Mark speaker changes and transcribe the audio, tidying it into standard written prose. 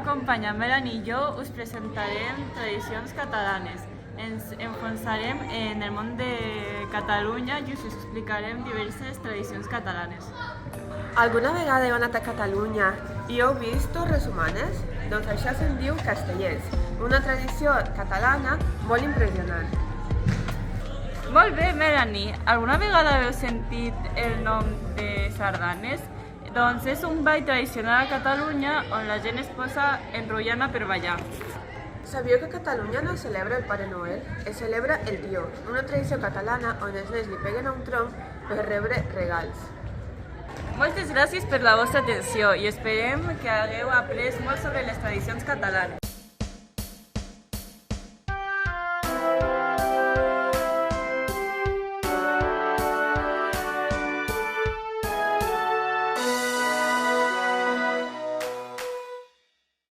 Speaker 1: companya Melanie i jo us presentarem Tradicions catalanes. Ens enfonsarem en el món de Catalunya i us explicarem diverses tradicions catalanes.
Speaker 2: Alguna vegada heu anat a Catalunya i heu vist torres humanes? Doncs això se'n diu castellers, una tradició catalana molt impressionant.
Speaker 1: Molt bé, Melanie. Alguna vegada heu sentit el nom de sardanes? Doncs és un ball tradicional a Catalunya on la gent es posa enrotllana per ballar.
Speaker 2: Sabíeu que a Catalunya no es celebra el Pare Noel? Es celebra el Tió, una tradició catalana on els nens li peguen a un tronc per rebre regals.
Speaker 1: Moltes gràcies per la vostra atenció i esperem que hagueu après molt sobre les tradicions catalanes.